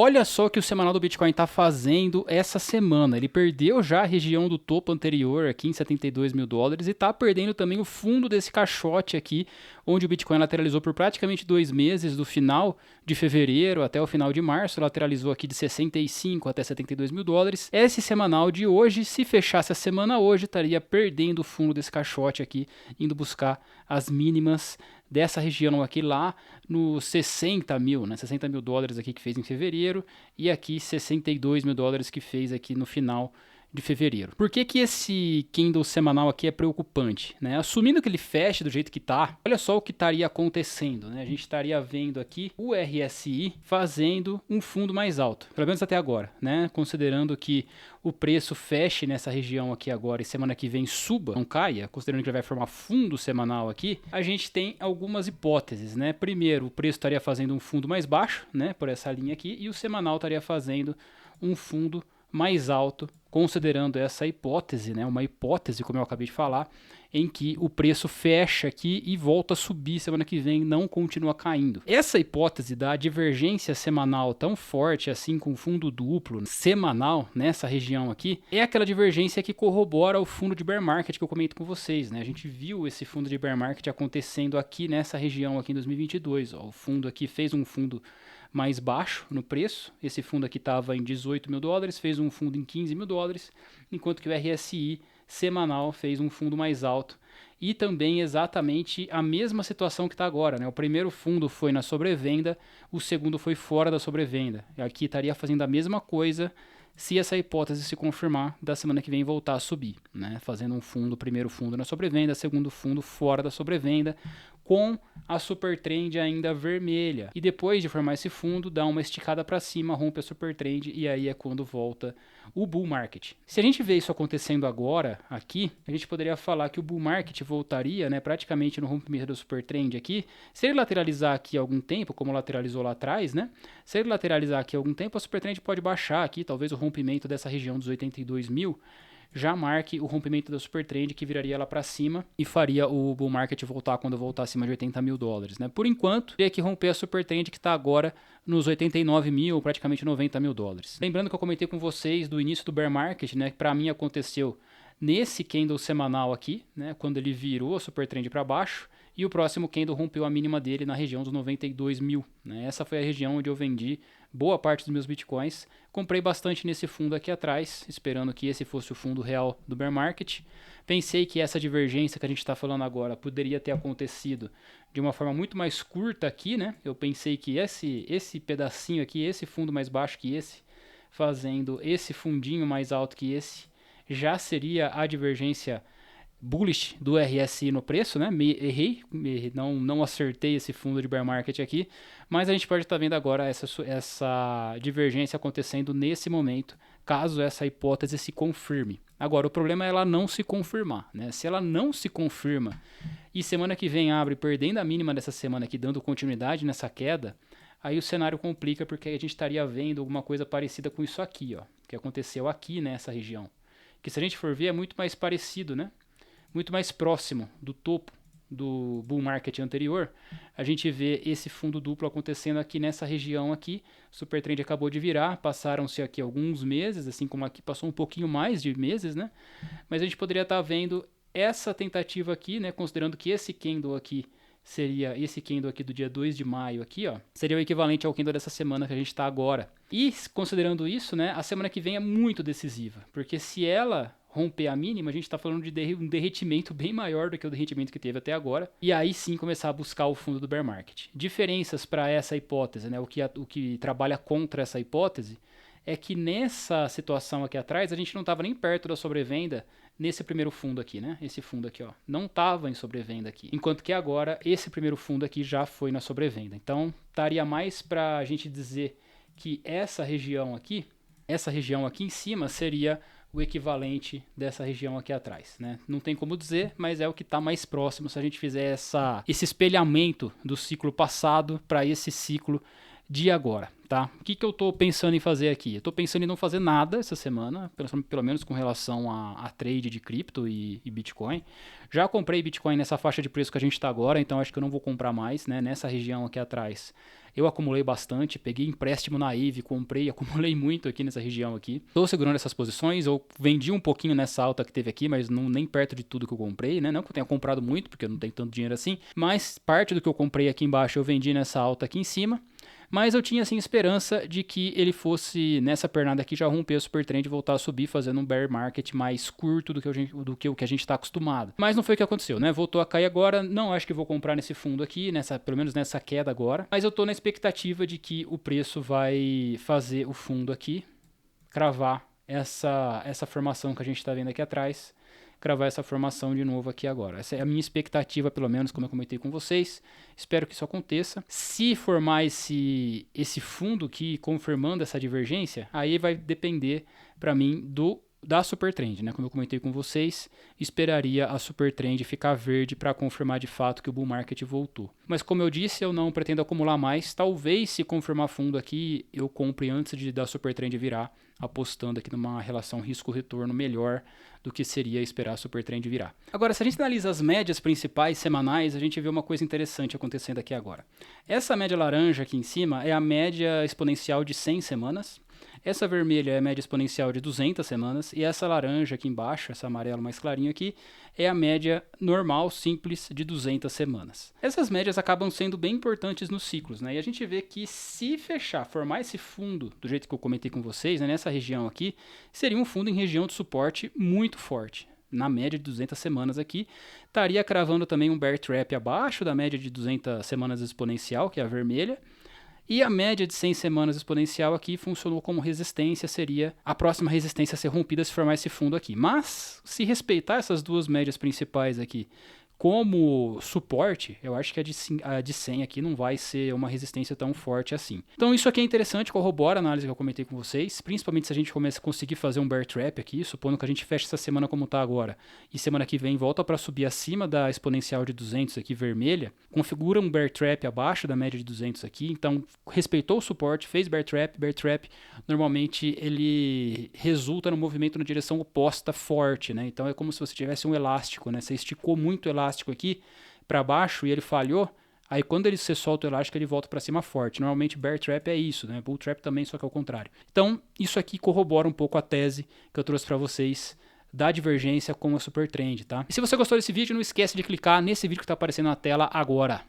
Olha só o que o semanal do Bitcoin está fazendo essa semana. Ele perdeu já a região do topo anterior aqui em 72 mil dólares e está perdendo também o fundo desse caixote aqui, onde o Bitcoin lateralizou por praticamente 2 meses, do final de fevereiro até o final de março, lateralizou aqui de 65 até 72 mil dólares. Esse semanal de hoje, se fechasse a semana hoje, estaria perdendo o fundo desse caixote aqui, indo buscar as mínimas dessa região aqui lá nos 60 mil, né? 60 mil dólares aqui que fez em fevereiro e aqui 62 mil dólares que fez aqui no final de fevereiro. Por que que esse candle semanal aqui é preocupante, né? Assumindo que ele feche do jeito que tá, olha só o que estaria acontecendo, né? A gente estaria vendo aqui o RSI fazendo um fundo mais alto, pelo menos até agora, né? Considerando que o preço feche nessa região aqui agora e semana que vem suba, não caia, considerando que ele vai formar fundo semanal aqui, a gente tem algumas hipóteses, né? Primeiro, o preço estaria fazendo um fundo mais baixo, né? Por essa linha aqui, e o semanal estaria fazendo um fundo mais alto, considerando essa hipótese, né, uma hipótese, como eu acabei de falar, em que o preço fecha aqui e volta a subir semana que vem, não continua caindo. Essa hipótese da divergência semanal tão forte, assim, com fundo duplo, semanal, nessa região aqui, é aquela divergência que corrobora o fundo de bear market que eu comento com vocês, né? A gente viu esse fundo de bear market acontecendo aqui nessa região aqui em 2022, ó. O fundo aqui fez um fundo mais baixo no preço, esse fundo aqui estava em 18 mil dólares, fez um fundo em 15 mil dólares, enquanto que o RSI semanal fez um fundo mais alto. E também exatamente a mesma situação que está agora, né? O primeiro fundo foi na sobrevenda, o segundo foi fora da sobrevenda. Aqui estaria fazendo a mesma coisa se essa hipótese se confirmar da semana que vem voltar a subir, né? Fazendo um fundo, primeiro fundo na sobrevenda, segundo fundo fora da sobrevenda, com a super trend ainda vermelha. E depois de formar esse fundo, dá uma esticada para cima, rompe a super trend e aí é quando volta o bull market. Se a gente vê isso acontecendo agora, aqui, a gente poderia falar que o bull market voltaria, né, praticamente no rompimento da super trend aqui. Se ele lateralizar aqui algum tempo, como lateralizou lá atrás, né? Se ele lateralizar aqui algum tempo, a super trend pode baixar aqui, talvez o rompimento dessa região dos 82 mil já marque o rompimento da super trend que viraria lá para cima e faria o bull market voltar quando voltar acima de 80 mil dólares, né? Por enquanto, teria que romper a super trend que está agora nos 89 mil, praticamente 90 mil dólares. Lembrando que eu comentei com vocês do início do bear market, né? Que para mim aconteceu nesse candle semanal aqui, né? Quando ele virou a super trend para baixo. E o próximo candle rompeu a mínima dele na região dos 92 mil. Né? Essa foi a região onde eu vendi boa parte dos meus bitcoins. Comprei bastante nesse fundo aqui atrás, esperando que esse fosse o fundo real do bear market. Pensei que essa divergência que a gente está falando agora poderia ter acontecido de uma forma muito mais curta aqui, né? Eu pensei que esse pedacinho aqui, esse fundo mais baixo que esse, fazendo esse fundinho mais alto que esse, já seria a divergência bullish do RSI no preço, né? Errei, não acertei esse fundo de bear market aqui, mas a gente pode estar vendo agora essa divergência acontecendo nesse momento, caso essa hipótese se confirme. Agora, o problema é ela não se confirmar, né? Se ela não se confirma e semana que vem abre perdendo a mínima dessa semana aqui, dando continuidade nessa queda, aí o cenário complica porque a gente estaria vendo alguma coisa parecida com isso aqui, ó, que aconteceu aqui nessa região. Que se a gente for ver é muito mais parecido, né? Muito mais próximo do topo do bull market anterior, a gente vê esse fundo duplo acontecendo aqui nessa região aqui. O super trend acabou de virar, passaram-se aqui alguns meses, assim como aqui passou um pouquinho mais de meses, né? Mas a gente poderia estar vendo essa tentativa aqui, né? Considerando que esse candle aqui seria esse candle aqui do dia 2 de maio aqui, ó, seria o equivalente ao candle dessa semana que a gente está agora. E considerando isso, né, a semana que vem é muito decisiva, porque se ela romper a mínima, a gente está falando de um derretimento bem maior do que o derretimento que teve até agora, e aí sim começar a buscar o fundo do bear market. Diferenças para essa hipótese, né, o que trabalha contra essa hipótese, é que nessa situação aqui atrás, a gente não estava nem perto da sobrevenda nesse primeiro fundo aqui, né? Esse fundo aqui, ó, não estava em sobrevenda aqui. Enquanto que agora, esse primeiro fundo aqui já foi na sobrevenda. Então, estaria mais para a gente dizer que essa região aqui em cima seria o equivalente dessa região aqui atrás, né? Não tem como dizer, mas é o que está mais próximo se a gente fizer esse espelhamento do ciclo passado para esse ciclo de agora, tá? O que eu tô pensando em fazer aqui? Eu tô pensando em não fazer nada essa semana, pelo menos com relação a trade de cripto e Bitcoin. Já comprei Bitcoin nessa faixa de preço que a gente está agora, então acho que eu não vou comprar mais, né? Nessa região aqui atrás eu acumulei bastante, peguei empréstimo na IVE, comprei, acumulei muito aqui nessa região aqui. Estou segurando essas posições, eu vendi um pouquinho nessa alta que teve aqui, mas não nem perto de tudo que eu comprei, né? Não que eu tenha comprado muito, porque eu não tenho tanto dinheiro assim, mas parte do que eu comprei aqui embaixo eu vendi nessa alta aqui em cima. Mas eu tinha assim esperança de que ele fosse nessa pernada aqui já romper o super trend e voltar a subir, fazendo um bear market mais curto do que o que a gente está acostumado. Mas não foi o que aconteceu, né? Voltou a cair agora. Não acho que vou comprar nesse fundo aqui, pelo menos nessa queda agora. Mas eu tô na expectativa de que o preço vai fazer o fundo aqui cravar essa formação que a gente está vendo aqui atrás, cravar essa formação de novo aqui agora. Essa é a minha expectativa, pelo menos, como eu comentei com vocês. Espero que isso aconteça. Se formar esse fundo aqui, confirmando essa divergência, aí vai depender, para mim, da Supertrend, né? Como eu comentei com vocês, esperaria a Supertrend ficar verde para confirmar de fato que o bull market voltou. Mas como eu disse, eu não pretendo acumular mais. Talvez, se confirmar fundo aqui, eu compre antes da Supertrend virar, apostando aqui numa relação risco-retorno melhor do que seria esperar a Supertrend virar. Agora, se a gente analisa as médias principais semanais, a gente vê uma coisa interessante acontecendo aqui agora. Essa média laranja aqui em cima é a média exponencial de 100 semanas. Essa vermelha é a média exponencial de 200 semanas e essa laranja aqui embaixo, essa amarelo mais clarinho aqui, é a média normal, simples, de 200 semanas. Essas médias acabam sendo bem importantes nos ciclos, né? E a gente vê que se fechar, formar esse fundo do jeito que eu comentei com vocês, né, nessa região aqui, seria um fundo em região de suporte muito forte. Na média de 200 semanas aqui, estaria cravando também um bear trap abaixo da média de 200 semanas exponencial, que é a vermelha. E a média de 100 semanas exponencial aqui funcionou como resistência, seria a próxima resistência a ser rompida se formar esse fundo aqui. Mas, se respeitar essas duas médias principais aqui como suporte, eu acho que a de 100 aqui não vai ser uma resistência tão forte assim. Então isso aqui é interessante, corrobora a análise que eu comentei com vocês, principalmente se a gente conseguir fazer um bear trap aqui, supondo que a gente feche essa semana como está agora, e semana que vem volta para subir acima da exponencial de 200 aqui vermelha, configura um bear trap abaixo da média de 200 aqui, então respeitou o suporte, fez bear trap normalmente ele resulta no movimento na direção oposta forte, né? Então é como se você tivesse um elástico, né? Você esticou muito o elástico aqui para baixo e ele falhou, aí quando você solta o elástico ele volta para cima forte. Normalmente bear trap é isso, né? Bull trap também, só que é o contrário. Então isso aqui corrobora um pouco a tese que eu trouxe para vocês da divergência com a Supertrend, tá? E se você gostou desse vídeo, não esquece de clicar nesse vídeo que está aparecendo na tela agora.